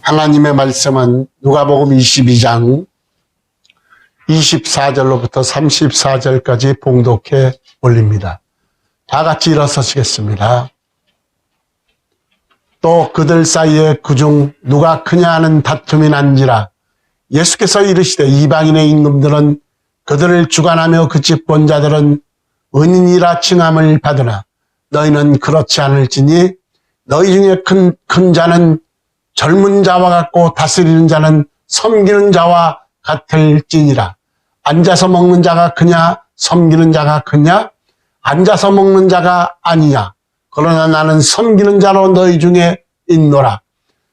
하나님의 말씀은 누가복음 22장 24절로부터 34절까지 봉독해 올립니다. 다 같이 일어서시겠습니다. 또 그들 사이에 그중 누가 크냐 하는 다툼이 난지라 예수께서 이르시되 이방인의 임금들은 그들을 주관하며 그 집권자들은 은인이라 칭함을 받으나 너희는 그렇지 않을지니 너희 중에 큰 자는 젊은 자와 같고 다스리는 자는 섬기는 자와 같을지니라. 앉아서 먹는 자가 크냐 섬기는 자가 크냐? 앉아서 먹는 자가 아니냐. 그러나 나는 섬기는 자로 너희 중에 있노라.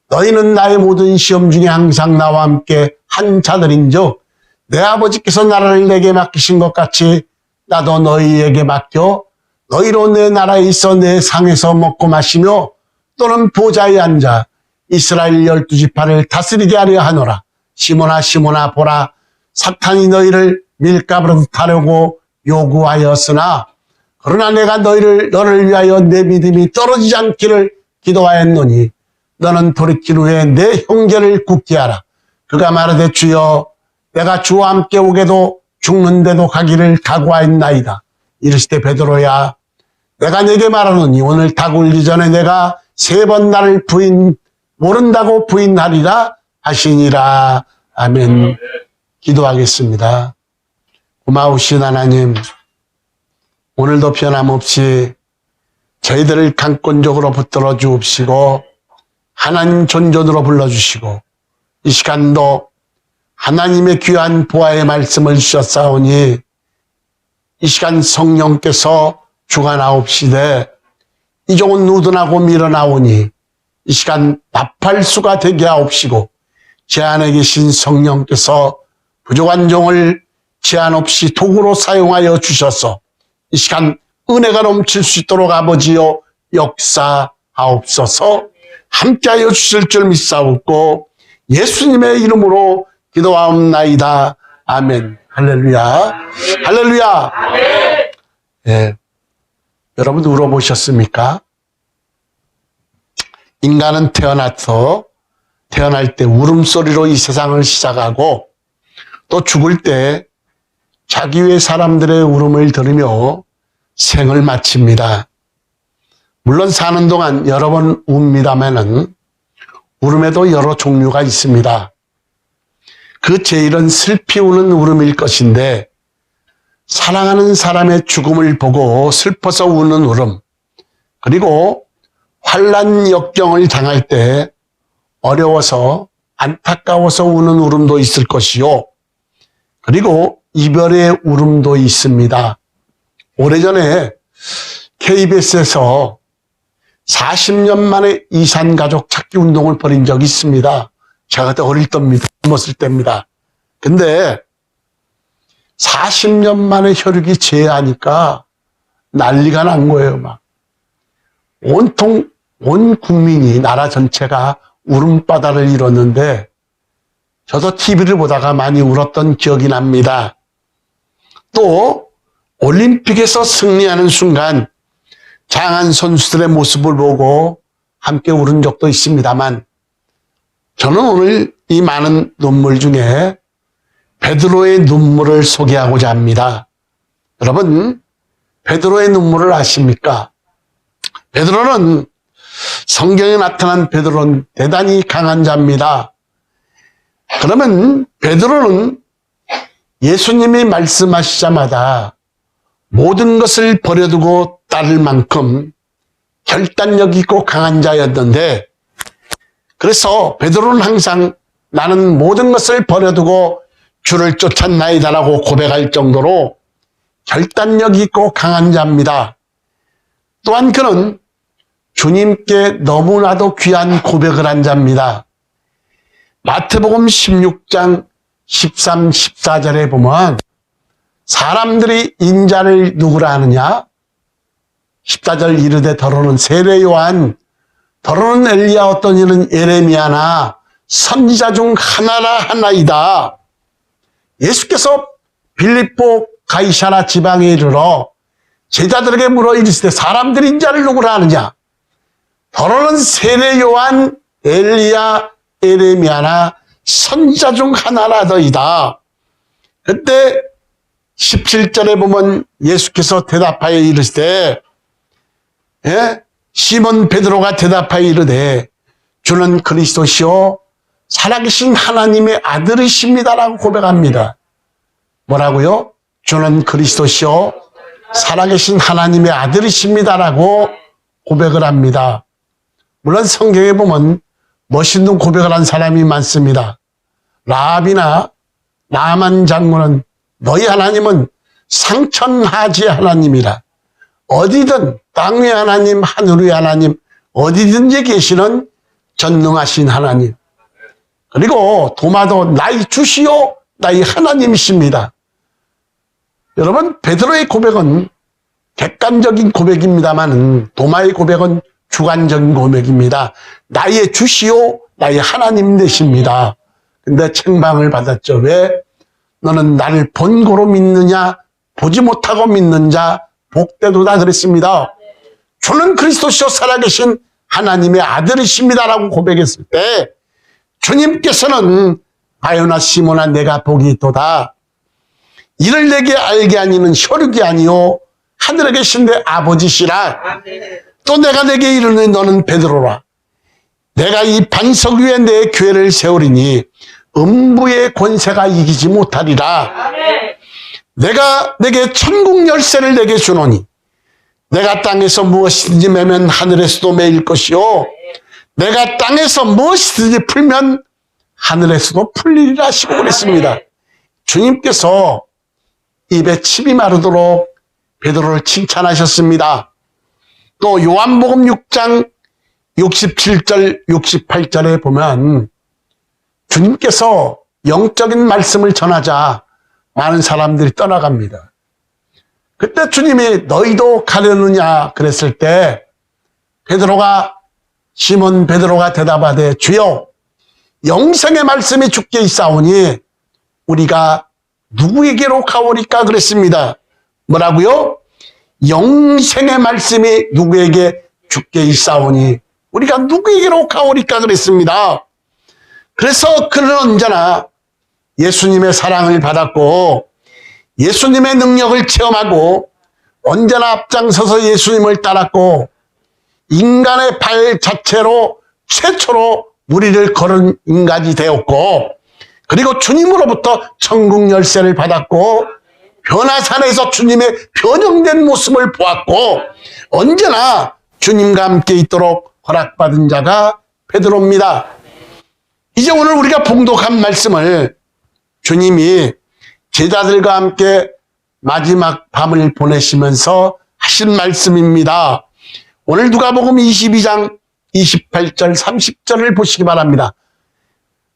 너희는 나의 모든 시험 중에 항상 나와 함께 한 자들인즉 내 아버지께서 나라를 내게 맡기신 것 같이 나도 너희에게 맡겨 너희로 내 나라에 있어 내 상에서 먹고 마시며 또는 보좌에 앉아 이스라엘 12지파를 다스리게 하려 하노라. 시몬아 시몬아 보라 사탄이 너희를 밀가부로 타려고 요구하였으나 그러나 내가 너를 위하여 내 믿음이 떨어지지 않기를 기도하였노니 너는 돌이킨 후에 내 형제를 굳게 하라. 그가 말하되 주여 내가 주와 함께 오게도 죽는데도 가기를 각오하였나이다. 이르시되 베드로야 내가 네게 말하노니 오늘 닭 울기 전에 내가 3번 나를 모른다고 부인하리라 하시니라. 아멘. 기도하겠습니다. 고마우신 하나님, 오늘도 변함없이 저희들을 강권적으로 붙들어 주옵시고 하나님 존존으로 불러주시고 이 시간도 하나님의 귀한 보화의 말씀을 주셨사오니 이 시간 성령께서 주관하옵시되 이 종은 누드나고 밀어나오니 이 시간 나팔수가 되게 하옵시고 제 안에 계신 성령께서 부족한 종을 제한 없이 도구로 사용하여 주셔서 이 시간 은혜가 넘칠 수 있도록 아버지여 역사하옵소서. 함께하여 주실 줄 믿사옵고 예수님의 이름으로 기도하옵나이다. 아멘. 할렐루야. 할렐루야. 예. 여러분 울어보셨습니까? 인간은 태어날 때 울음소리로 이 세상을 시작하고 또 죽을 때 자기 외 사람들의 울음을 들으며 생을 마칩니다. 물론 사는 동안 여러 번 웁니다마는 울음에도 여러 종류가 있습니다. 그 제일은 슬피 우는 울음일 것인데 사랑하는 사람의 죽음을 보고 슬퍼서 우는 울음, 그리고 환난 역경을 당할 때 어려워서 안타까워서 우는 울음도 있을 것이요. 그리고 이별의 울음도 있습니다. 오래전에 KBS에서 40년 만에 이산가족 찾기 운동을 벌인 적이 있습니다. 제가 그때 어릴 때입니다. 젊었을 때입니다. 근데 40년 만에 혈육이 재하니까 난리가 난 거예요. 막 온통 온 국민이 나라 전체가 울음바다를 일었는데 저도 TV를 보다가 많이 울었던 기억이 납니다. 또 올림픽에서 승리하는 순간 장한 선수들의 모습을 보고 함께 울은 적도 있습니다만 저는 오늘 이 많은 눈물 중에 베드로의 눈물을 소개하고자 합니다. 여러분, 베드로의 눈물을 아십니까? 베드로는 성경에 나타난 베드로는 대단히 강한 자입니다. 그러면 베드로는 예수님이 말씀하시자마자 모든 것을 버려두고 따를 만큼 결단력 있고 강한 자였는데 그래서 베드로는 항상 나는 모든 것을 버려두고 주를 쫓았나이다라고 고백할 정도로 결단력 있고 강한 자입니다. 또한 그는 주님께 너무나도 귀한 고백을 한 자입니다. 마태복음 16장 13, 14절에 보면 사람들이 인자를 누구라 하느냐? 14절 이르되 더러는 세례 요한, 더러는 엘리야, 어떤 이는 예레미야나 선지자 중 하나라 하나이다. 예수께서 빌립보 가이사라 지방에 이르러 제자들에게 물어 이르시되 사람들이 인자를 누구라 하느냐? 더러는 세례 요한, 엘리야, 에레미야나 선지자 중 하나라더이다. 그때 17절에 보면 예수께서 대답하여 이르시되, 시몬 베드로가 대답하여 이르되 주는 그리스도시요 살아계신 하나님의 아들이십니다라고 고백합니다. 뭐라고요? 주는 그리스도시요 살아계신 하나님의 아들이십니다라고 고백을 합니다. 물론 성경에 보면 멋있는 고백을 한 사람이 많습니다. 라합이나 나만 장군은 너희 하나님은 상천하지의 하나님이라. 어디든 땅 위의 하나님, 하늘 위의 하나님, 어디든지 계시는 전능하신 하나님. 그리고 도마도 나의 주시오, 나의 하나님이십니다. 여러분, 베드로의 고백은 객관적인 고백입니다만 도마의 고백은 주관적인 고백입니다. 나의 주시오, 나의 하나님 되십니다. 근데 책망을 받았죠. 왜? 너는 나를 본고로 믿느냐, 보지 못하고 믿는 자 복되도다 그랬습니다. 주는 그리스도시요 살아계신 하나님의 아들이십니다라고 고백했을 때 주님께서는 아요나 시몬아 내가 복이 있도다. 이를 내게 알게 하니는 혈육이 아니요 하늘에 계신 내 아버지시라. 또 내가 내게 이르니 너는 베드로라. 내가 이 반석 위에 내 교회를 세우리니 음부의 권세가 이기지 못하리라. 내가 내게 천국 열쇠를 내게 주노니 내가 땅에서 무엇이든지 매면 하늘에서도 매일 것이요 내가 땅에서 무엇이든지 풀면 하늘에서도 풀리리라 하시고 그랬습니다. 주님께서 입에 침이 마르도록 베드로를 칭찬하셨습니다. 또 요한복음 6장 67절 68절에 보면 주님께서 영적인 말씀을 전하자 많은 사람들이 떠나갑니다. 그때 주님이 너희도 가려느냐 그랬을 때 시몬 베드로가 대답하되 주여 영생의 말씀이 주께 있사오니 우리가 누구에게로 가오리까 그랬습니다. 뭐라고요? 영생의 말씀이 누구에게 주께 있사오니 우리가 누구에게로 가오리까 그랬습니다. 그래서 그는 언제나 예수님의 사랑을 받았고 예수님의 능력을 체험하고 언제나 앞장서서 예수님을 따랐고 인간의 발 자체로 최초로 무리를 걸은 인간이 되었고 그리고 주님으로부터 천국 열쇠를 받았고 변화산에서 주님의 변형된 모습을 보았고 언제나 주님과 함께 있도록 허락받은 자가 베드로입니다. 이제 오늘 우리가 봉독한 말씀을 주님이 제자들과 함께 마지막 밤을 보내시면서 하신 말씀입니다. 오늘 누가복음 22장 28절 30절을 보시기 바랍니다.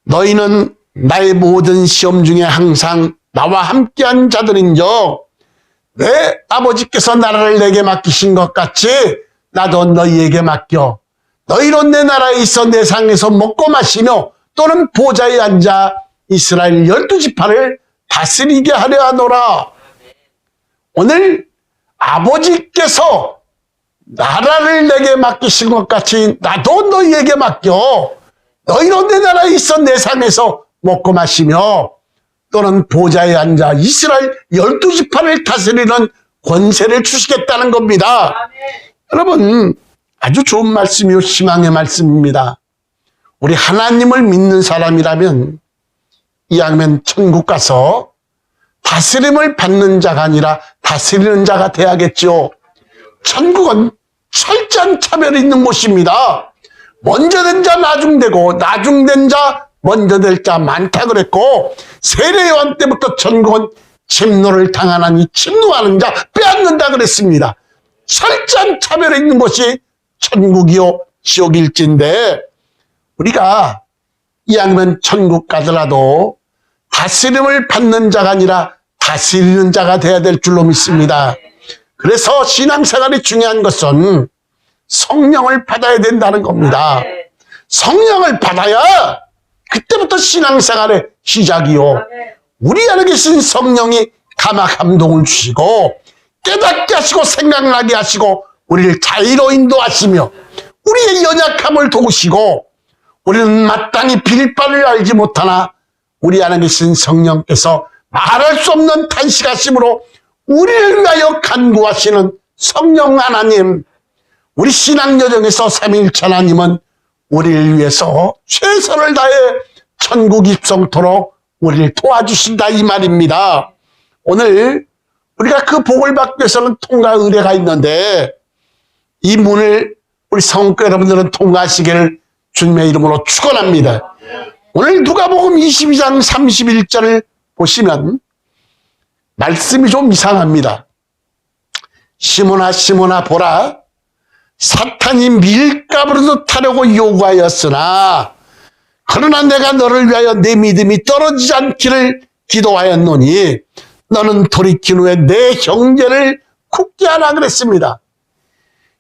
너희는 나의 모든 시험 중에 항상 나와 함께한 자들인즉 내 아버지께서 나라를 내게 맡기신 것 같이 나도 너희에게 맡겨 너희로 내 나라에 있어 내 상에서 먹고 마시며 또는 보좌에 앉아 이스라엘 12지파를 다스리게 하려 하노라. 오늘 아버지께서 나라를 내게 맡기신 것 같이 나도 너희에게 맡겨 너희로 내 나라에 있어 내 상에서 먹고 마시며 또는 보좌에 앉아 이스라엘 12지파를 다스리는 권세를 주시겠다는 겁니다. 여러분 아주 좋은 말씀이요 희망의 말씀입니다. 우리 하나님을 믿는 사람이라면 이왕이면 천국 가서 다스림을 받는 자가 아니라 다스리는 자가 돼야겠죠. 천국은 철저한 차별이 있는 곳입니다. 먼저 된 자 나중되고 나중된 자 먼저 될 자 많다 그랬고 세례요한 때부터 천국은 침노를 당하나니 침노하는 자 빼앗는다 그랬습니다. 철저한 차별이 있는 곳이 천국이요 지옥일진데 우리가 이왕이면 천국 가더라도 다스림을 받는 자가 아니라 다스리는 자가 돼야 될 줄로 믿습니다. 그래서 신앙생활이 중요한 것은 성령을 받아야 된다는 겁니다. 성령을 받아야 그때부터 신앙생활의 시작이요. 우리 안에 계신 성령이 감화 감동을 주시고 깨닫게 하시고 생각나게 하시고 우리를 자유로 인도하시며 우리의 연약함을 도우시고 우리는 마땅히 빌 바를 알지 못하나 우리 안에 계신 성령께서 말할 수 없는 탄식하심으로 우리를 위하여 간구하시는 성령 하나님, 우리 신앙 여정에서 삼위일체 하나님은 우리를 위해서 최선을 다해 천국 입성토록 우리를 도와주신다 이 말입니다. 오늘 우리가 그 복을 받기 위해서는 통과 의례가 있는데 이 문을 우리 성도 여러분들은 통과하시기를 주님의 이름으로 축원합니다. 오늘 누가복음 22장 31절을 보시면 말씀이 좀 이상합니다. 시몬아 시몬아 보라, 사탄이 밀가부르도 타려고 요구하였으나 그러나 내가 너를 위하여 내 믿음이 떨어지지 않기를 기도하였노니 너는 돌이킨 후에 내 형제를 굳게 하라 그랬습니다.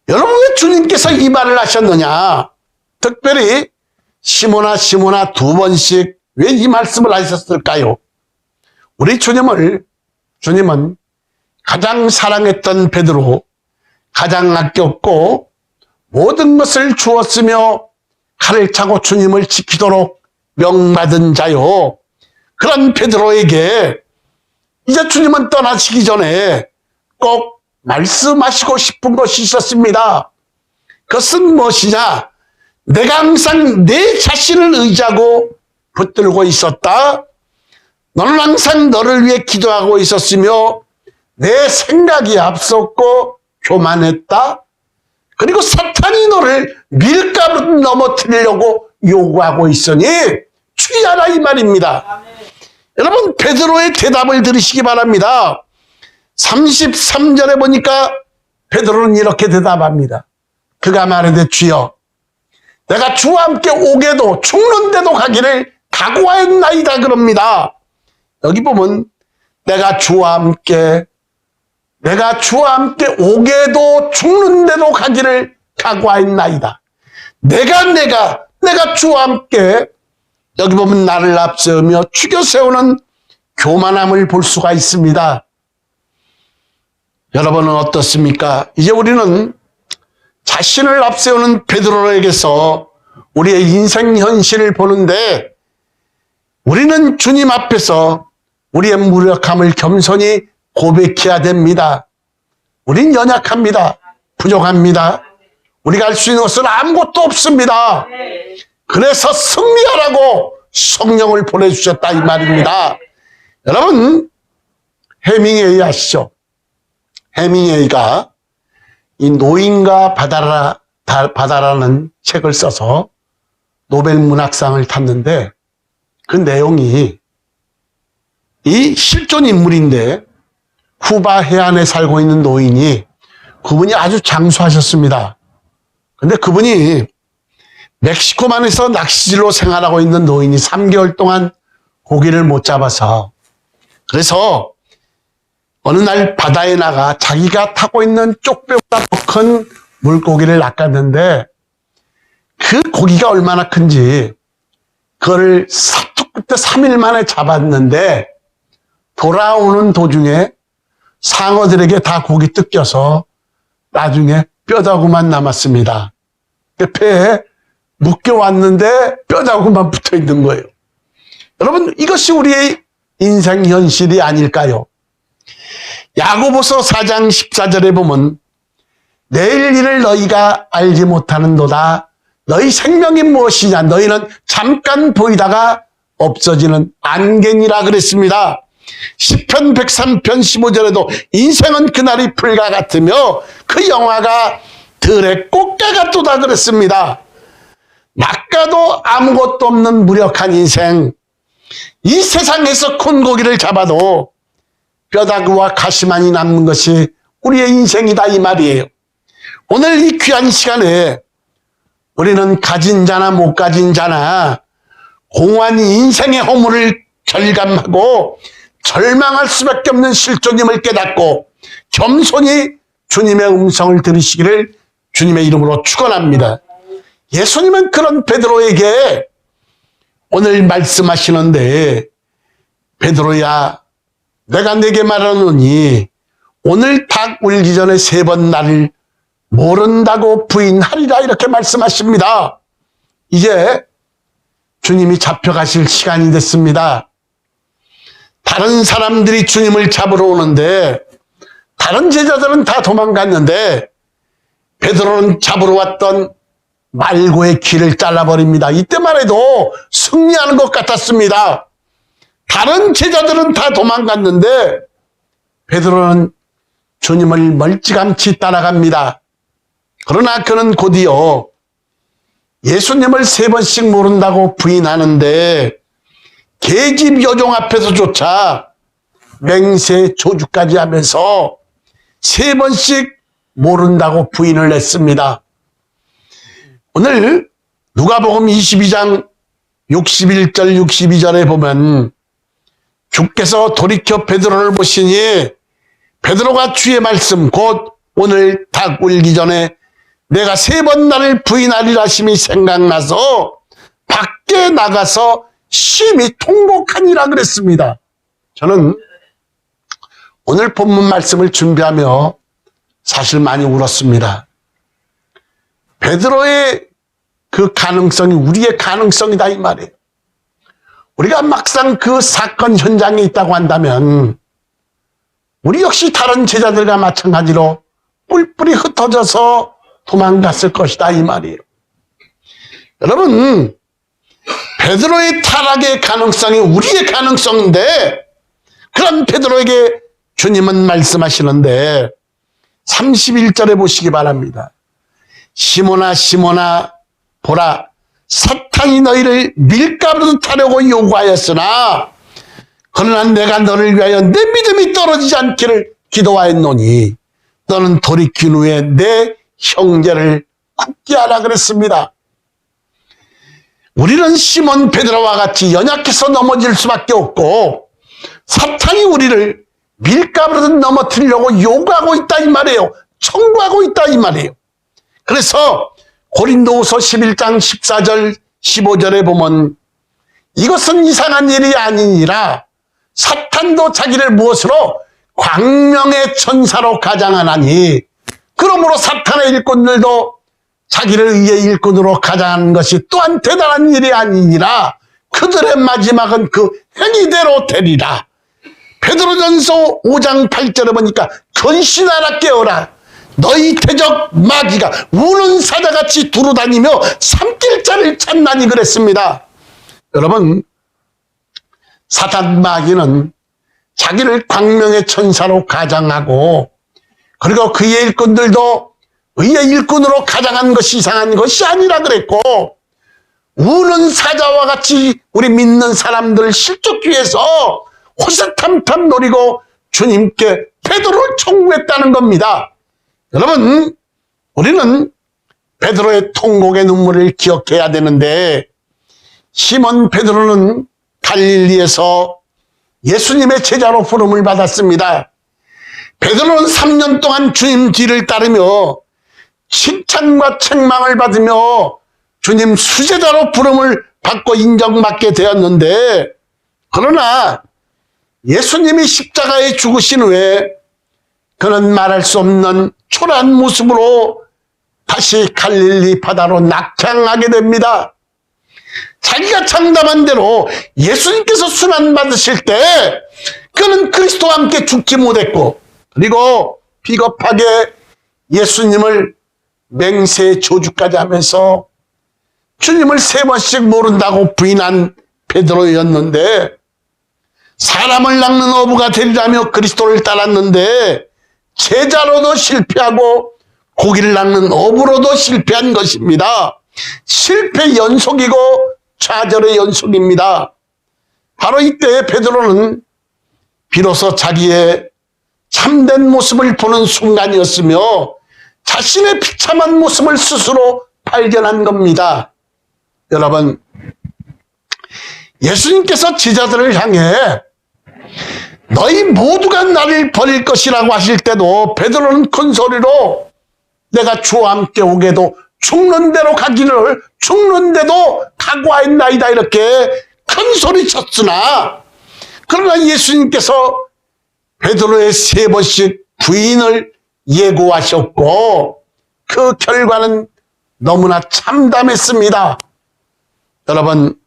여러분, 왜 주님께서 이 말을 하셨느냐? 특별히 시몬아 시몬아 두 번씩 왜 이 말씀을 하셨을까요? 우리 주님은 가장 사랑했던 베드로, 가장 아꼈고 모든 것을 주었으며 칼을 차고 주님을 지키도록 명받은 자요. 그런 베드로에게 이제 주님은 떠나시기 전에 꼭 말씀하시고 싶은 것이 있었습니다. 그것은 무엇이냐? 내가 항상 내 자신을 의지하고 붙들고 있었다. 너는 항상 너를 위해 기도하고 있었으며 내 생각이 앞섰고 교만했다. 그리고 사탄이 너를 밀가루 넘어뜨리려고 요구하고 있으니 주의하라 이 말입니다. 아멘. 여러분, 베드로의 대답을 들으시기 바랍니다. 33절에 보니까 베드로는 이렇게 대답합니다. 그가 말하되 주여, 내가 주와 함께 오게도 죽는데도 가기를 각오하였나이다 그럽니다. 여기 보면 내가 주와 함께 오게도 죽는데도 가기를 각오하였나이다. 내가 주와 함께, 여기 보면 나를 앞세우며 죽여 세우는 교만함을 볼 수가 있습니다. 여러분은 어떻습니까? 이제 우리는 자신을 앞세우는 베드로에게서 우리의 인생 현실을 보는데 우리는 주님 앞에서 우리의 무력함을 겸손히 고백해야 됩니다. 우린 연약합니다. 부족합니다. 우리가 할 수 있는 것은 아무것도 없습니다. 그래서 승리하라고 성령을 보내주셨다 이 말입니다. 여러분, 해밍웨이 아시죠? 해밍웨이가 이 노인과 바다라는 책을 써서 노벨 문학상을 탔는데 그 내용이 이 실존 인물인데 쿠바 해안에 살고 있는 노인이, 그분이 아주 장수하셨습니다. 근데 그분이 멕시코만에서 낚시질로 생활하고 있는 노인이 3개월 동안 고기를 못 잡아서, 그래서 어느 날 바다에 나가 자기가 타고 있는 쪽배보다 더 큰 물고기를 낚았는데 그 고기가 얼마나 큰지 그거를 사투 끝에 3일 만에 잡았는데 돌아오는 도중에 상어들에게 다 고기 뜯겨서 나중에 뼈다구만 남았습니다. 배에 묶여왔는데 뼈다구만 붙어있는 거예요. 여러분, 이것이 우리의 인생 현실이 아닐까요? 야고보서 4장 14절에 보면 내일 일을 너희가 알지 못하는도다. 너희 생명이 무엇이냐? 너희는 잠깐 보이다가 없어지는 안개니라 그랬습니다. 시편 103편 15절에도 인생은 그날이 풀과 같으며 그 영화가 들의 꽃과 같도다 그랬습니다. 낚아도 아무것도 없는 무력한 인생, 이 세상에서 큰 고기를 잡아도 뼈다귀와 가시만이 남는 것이 우리의 인생이다 이 말이에요. 오늘 이 귀한 시간에 우리는 가진 자나 못 가진 자나 공허한 인생의 허물을 절감하고 절망할 수밖에 없는 실존임을 깨닫고 겸손히 주님의 음성을 들으시기를 주님의 이름으로 축원합니다. 예수님은 그런 베드로에게 오늘 말씀하시는데, 베드로야, 내가 네게 말하노니 오늘 닭 울기 전에 3번 나를 모른다고 부인하리라 이렇게 말씀하십니다. 이제 주님이 잡혀가실 시간이 됐습니다. 다른 사람들이 주님을 잡으러 오는데 다른 제자들은 다 도망갔는데 베드로는 잡으러 왔던 말고의 길을 잘라버립니다. 이때만 해도 승리하는 것 같았습니다. 다른 제자들은 다 도망갔는데 베드로는 주님을 멀찌감치 따라갑니다. 그러나 그는 곧이어 예수님을 3번씩 모른다고 부인하는데 계집 여종 앞에서조차 맹세 조주까지 하면서 3번씩 모른다고 부인을 했습니다. 오늘 누가복음 22장 61절 62절에 보면 주께서 돌이켜 베드로를 보시니 베드로가 주의 말씀 곧 오늘 닭 울기 전에 내가 3번 나를 부인하리라 하심이 생각나서 밖에 나가서 심히 통곡하니라 그랬습니다. 저는 오늘 본문 말씀을 준비하며 사실 많이 울었습니다. 베드로의 그 가능성이 우리의 가능성이다 이 말이에요. 우리가 막상 그 사건 현장에 있다고 한다면 우리 역시 다른 제자들과 마찬가지로 뿔뿔이 흩어져서 도망갔을 것이다 이 말이에요. 여러분, 베드로의 타락의 가능성이 우리의 가능성인데 그런 베드로에게 주님은 말씀하시는데 31절에 보시기 바랍니다. 시몬아 시몬아 보라 사탄이 너희를 밀가루로 타려고 요구하였으나 그러나 내가 너를 위하여 내 믿음이 떨어지지 않기를 기도하였노니 너는 돌이킨 후에 내 형제를 굳게 하라 그랬습니다. 우리는 시몬 베드로와 같이 연약해서 넘어질 수밖에 없고 사탄이 우리를 밀가루로 넘어뜨리려고 요구하고 있다 이 말이에요. 청구하고 있다 이 말이에요. 그래서 고린도후서 11장 14절 15절에 보면 이것은 이상한 일이 아니니라 사탄도 자기를 무엇으로 광명의 천사로 가장하나니 그러므로 사탄의 일꾼들도 자기를 의의 일꾼으로 가장하는 것이 또한 대단한 일이 아니니라 그들의 마지막은 그 행위대로 되리라. 베드로전서 5장 8절에 보니까 근신하라 깨어라 너희 대적 마귀가 우는 사자같이 두루다니며 삼킬 자를 찾나니 그랬습니다. 여러분, 사탄 마귀는 자기를 광명의 천사로 가장하고 그리고 그의 일꾼들도 의의 일꾼으로 가장한 것이 이상한 것이 아니라 그랬고 우는 사자와 같이 우리 믿는 사람들을 실족기 위해서 호세탐탐 노리고 주님께 베드로를 청구했다는 겁니다. 여러분, 우리는 베드로의 통곡의 눈물을 기억해야 되는데 시몬 베드로는 갈릴리에서 예수님의 제자로 부름을 받았습니다. 베드로는 3년 동안 주님 뒤를 따르며 칭찬과 책망을 받으며 주님 수제자로 부름을 받고 인정받게 되었는데 그러나 예수님이 십자가에 죽으신 후에 그는 말할 수 없는 초라한 모습으로 다시 갈릴리 바다로 낙향하게 됩니다. 자기가 장담한 대로 예수님께서 순환 받으실 때 그는 그리스도와 함께 죽지 못했고 그리고 비겁하게 예수님을 맹세 조주까지 하면서 주님을 3번씩 모른다고 부인한 베드로였는데 사람을 낚는 어부가 되리라며 그리스도를 따랐는데 제자로도 실패하고 고기를 낚는 어부로도 실패한 것입니다. 실패 연속이고 좌절의 연속입니다. 바로 이때 베드로는 비로소 자기의 참된 모습을 보는 순간이었으며 자신의 비참한 모습을 스스로 발견한 겁니다. 여러분, 예수님께서 제자들을 향해 너희 모두가 나를 버릴 것이라고 하실 때도 베드로는 큰 소리로 내가 주와 함께 오게도 죽는 대로 가기를 죽는데도 각오하였나이다 이렇게 큰 소리 쳤으나 그러나 예수님께서 베드로의 3번씩 부인을 예고하셨고 그 결과는 너무나 참담했습니다. 여러분,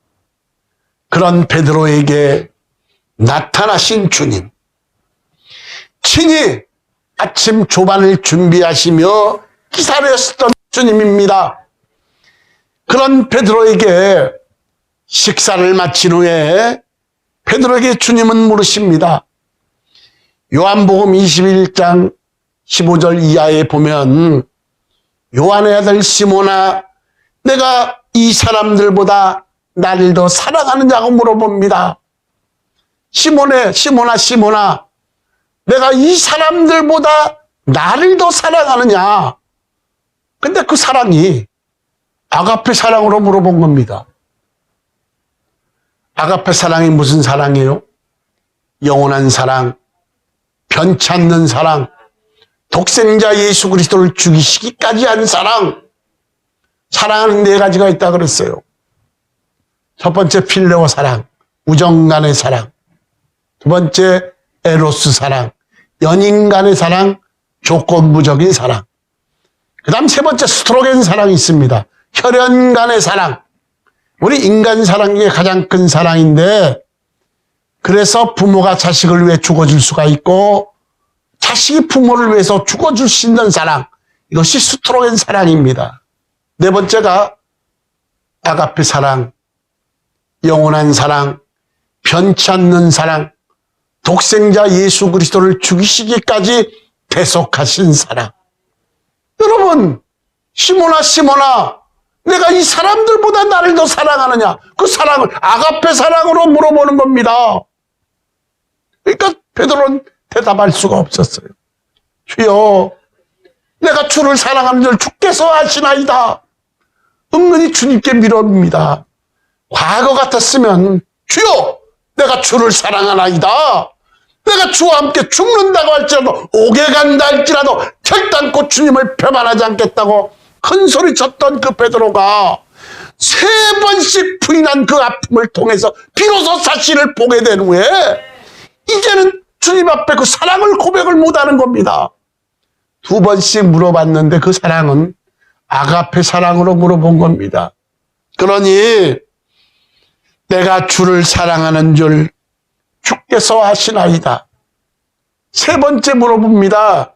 그런 베드로에게 나타나신 주님, 친히 아침 조반을 준비하시며 기다렸던 주님입니다. 그런 베드로에게 식사를 마친 후에 베드로에게 주님은 물으십니다. 요한복음 21장 15절 이하에 보면 요한의 아들 시몬아, 내가 이 사람들보다 나를 더 사랑하느냐고 물어봅니다. 시몬아, 내가 이 사람들보다 나를 더 사랑하느냐? 근데 그 사랑이 아가페 사랑으로 물어본 겁니다. 아가페 사랑이 무슨 사랑이에요? 영원한 사랑, 변치 않는 사랑, 독생자 예수 그리스도를 죽이시기까지 한 사랑. 사랑은 네 가지가 있다 그랬어요. 첫 번째 필레오 사랑, 우정 간의 사랑. 두 번째 에로스 사랑, 연인 간의 사랑, 조건부적인 사랑. 그 다음 세 번째 스트로겐 사랑이 있습니다. 혈연 간의 사랑. 우리 인간 사랑 중에 가장 큰 사랑인데, 그래서 부모가 자식을 위해 죽어줄 수가 있고 자식이 부모를 위해서 죽어줄 수 있는 사랑, 이것이 스트로겐 사랑입니다. 네 번째가 아가페 사랑, 영원한 사랑, 변치 않는 사랑, 독생자 예수 그리스도를 죽이시기까지 대속하신 사랑. 여러분, 시몬아, 내가 이 사람들보다 나를 더 사랑하느냐? 그 사랑을 아가페 사랑으로 물어보는 겁니다. 그러니까 베드로는 대답할 수가 없었어요. 주여, 내가 주를 사랑하는 줄 주께서 아시나이다. 은근히 주님께 밀어옵니다. 과거 같았으면 주여, 내가 주를 사랑하나이다. 내가 주와 함께 죽는다고 할지라도, 옥에 간다 할지라도 결단코 주님을 배반하지 않겠다고 큰 소리 쳤던 그 베드로가 세 번씩 부인한 그 아픔을 통해서 비로소 사실을 보게 된 후에 이제는 주님 앞에 그 사랑을 고백을 못하는 겁니다. 두 번씩 물어봤는데 그 사랑은 아가페 사랑으로 물어본 겁니다. 그러니 내가 주를 사랑하는 줄 주께서 아시나이다. 세 번째 물어봅니다.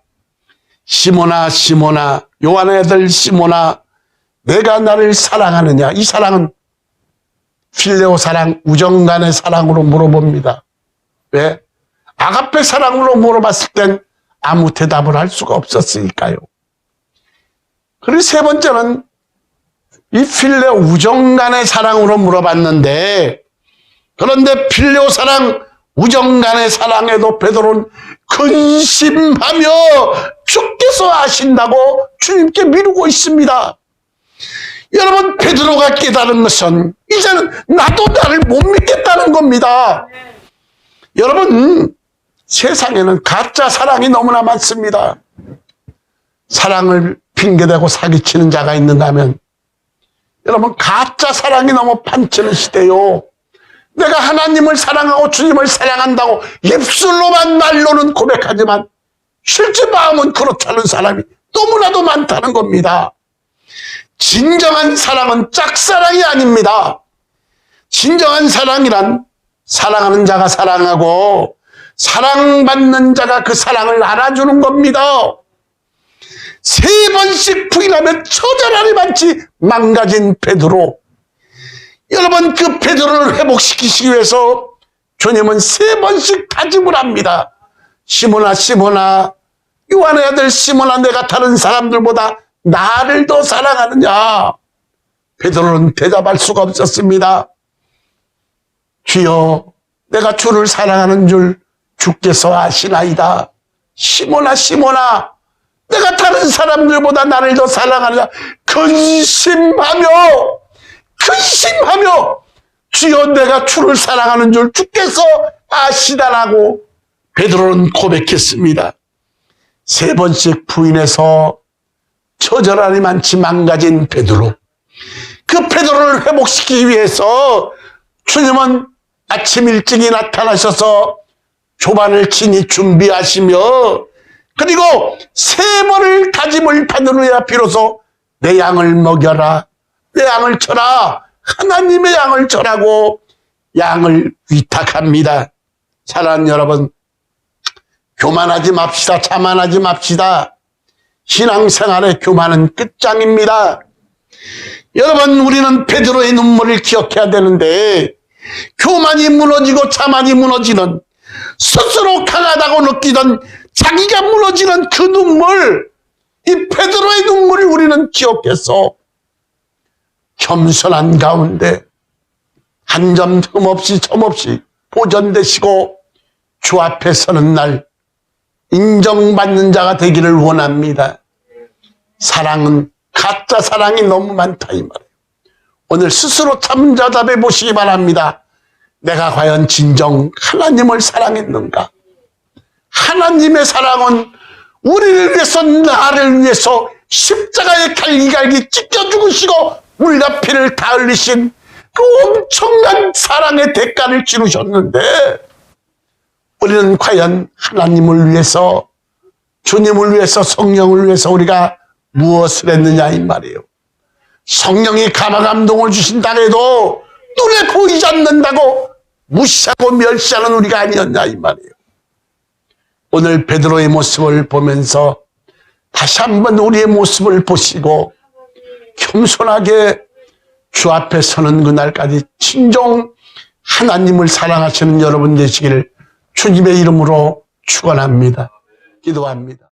시몬아, 요한의 아들 시몬아, 내가 나를 사랑하느냐? 이 사랑은 필레오 사랑, 우정 간의 사랑으로 물어봅니다. 왜? 아가페 사랑으로 물어봤을 땐 아무 대답을 할 수가 없었으니까요. 그리고 세 번째는 이 필레오 우정 간의 사랑으로 물어봤는데, 그런데 필레오 사랑, 우정 간의 사랑에도 베드로는 근심하며 주께서 아신다고 주님께 미루고 있습니다. 여러분, 베드로가 깨달은 것은 이제는 나도 나를 못 믿겠다는 겁니다. 여러분, 세상에는 가짜 사랑이 너무나 많습니다. 사랑을 핑계대고 사기치는 자가 있는가 하면, 여러분, 가짜 사랑이 너무 판치는 시대요. 내가 하나님을 사랑하고 주님을 사랑한다고 입술로만 말로는 고백하지만 실제 마음은 그렇지 않은 사람이 너무나도 많다는 겁니다. 진정한 사랑은 짝사랑이 아닙니다. 진정한 사랑이란 사랑하는 자가 사랑하고 사랑받는 자가 그 사랑을 알아주는 겁니다. 세 번씩 부인하며 처절하니 많지 망가진 베드로. 여러분, 그 베드로를 회복시키시기 위해서 주님은 세 번씩 다짐을 합니다. 시몬아, 요한의 아들 시몬아, 내가 다른 사람들보다 나를 더 사랑하느냐? 베드로는 대답할 수가 없었습니다. 주여, 내가 주를 사랑하는 줄 주께서 아시나이다. 시몬아, 내가 다른 사람들보다 나를 더 사랑하느냐? 근심하며 주여, 내가 주를 사랑하는 줄 주께서 아시다라고 베드로는 고백했습니다. 세 번씩 부인해서 처절하니 많지 망가진 베드로. 그 베드로를 회복시키기 위해서 주님은 아침 일찍이 나타나셔서 조반을 친히 준비하시며, 그리고 세 번을 다짐을 받은 후에 비로소 내 양을 먹여라, 내 양을 쳐라, 하나님의 양을 쳐라고 양을 위탁합니다. 사랑하는 여러분, 교만하지 맙시다. 자만하지 맙시다. 신앙생활의 교만은 끝장입니다. 여러분, 우리는 베드로의 눈물을 기억해야 되는데, 교만이 무너지고 자만이 무너지는, 스스로 강하다고 느끼던 자기가 무너지는 그 눈물, 이 베드로의 눈물을 우리는 기억해서 겸손한 가운데 한 점 흠없이 점없이 보존되시고 주 앞에 서는 날 인정받는 자가 되기를 원합니다. 사랑은 가짜 사랑이 너무 많다 이 말이에요. 오늘 스스로 참자답해 보시기 바랍니다. 내가 과연 진정 하나님을 사랑했는가? 하나님의 사랑은 우리를 위해서, 나를 위해서 십자가의 갈기갈기 찢겨 죽으시고 물과 피를 다 흘리신 그 엄청난 사랑의 대가를 치르셨는데, 우리는 과연 하나님을 위해서, 주님을 위해서, 성령을 위해서 우리가 무엇을 했느냐 이 말이에요. 성령이 감화감동을 주신다 해도 눈에 보이지 않는다고 무시하고 멸시하는 우리가 아니었냐 이 말이에요. 오늘 베드로의 모습을 보면서 다시 한번 우리의 모습을 보시고 겸손하게 주 앞에 서는 그날까지 진정 하나님을 사랑하시는 여러분 되시기를 주님의 이름으로 축원합니다. 기도합니다.